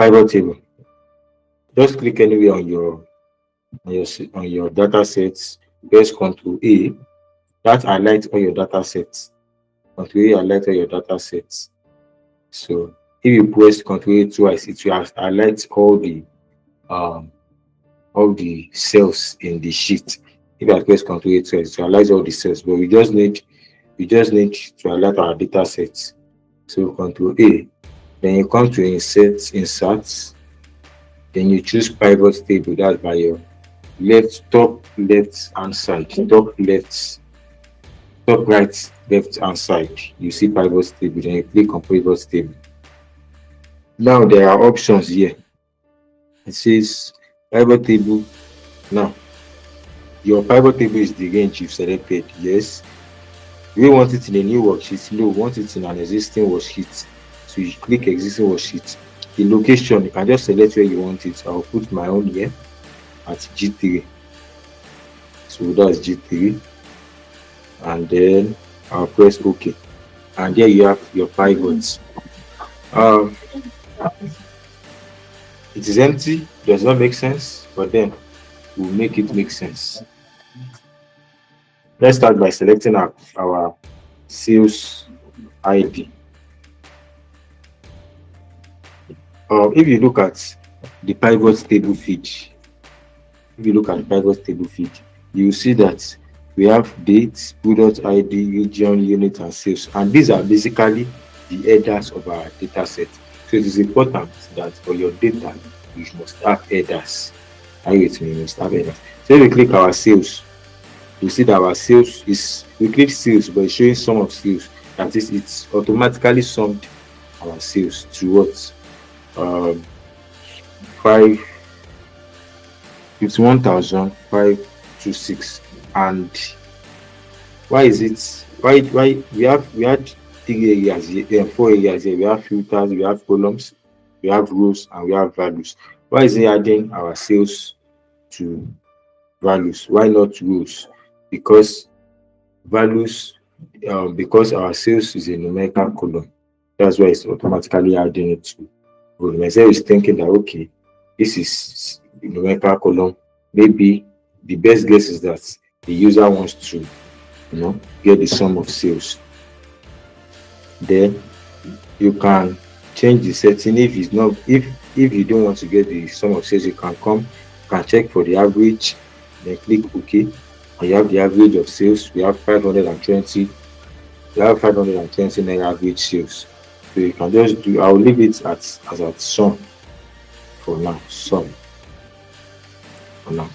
pivot table. Just click anywhere on your data sets. Press Ctrl A. That highlights all your data sets. Ctrl A highlight all your data sets. So if you press Ctrl A twice, it will highlight all the cells in the sheet. If I press Ctrl A twice, it will highlight all the cells, but we just need to highlight our data sets. So Ctrl A, then you come to insert, then you choose pivot table. That's by your top left hand side, top right left hand side. You see pivot table, then you click on pivot table. Now there are options here. It says pivot table. Now your pivot table is the range you've selected. Yes. You want it in a new worksheet? No, want it in an existing worksheet. So you click existing worksheet. The location, you can just select where you want it. I'll put my own here at G3. So that's G3. And then I'll press OK. And there you have your pivots. It is empty, does not make sense, but then we'll make it make sense. Let's start by selecting our sales ID. If you look at the pivot table feed, you will see that we have dates, product ID, region, unit, and sales, and these are basically the headers of our data set. So it is important that for your data you must have headers. You must have headers. So if we click our sales, you see that our sales is, we click sales, but it's showing sum of sales. That is, it's automatically summed our sales to what? 51,526. And why is it? Why we had 3 areas here, 4 areas here. We have filters, we have columns, we have rows, and we have values. Why is it adding our sales to values? Why not rows? Because values, because our sales is a numerical column. That's why it's automatically adding it to rows. Myself is thinking that okay, this is a numerical column. Maybe the best guess is that the user wants to, get the sum of sales. Then you can change the setting. If it's not, if you don't want to get the sum of sales, you can check for the average, then click OK, and you have the average of sales. We have 520. We have 520 naira average sales. So you can just do. I'll leave it as at sum for now. Sum for now.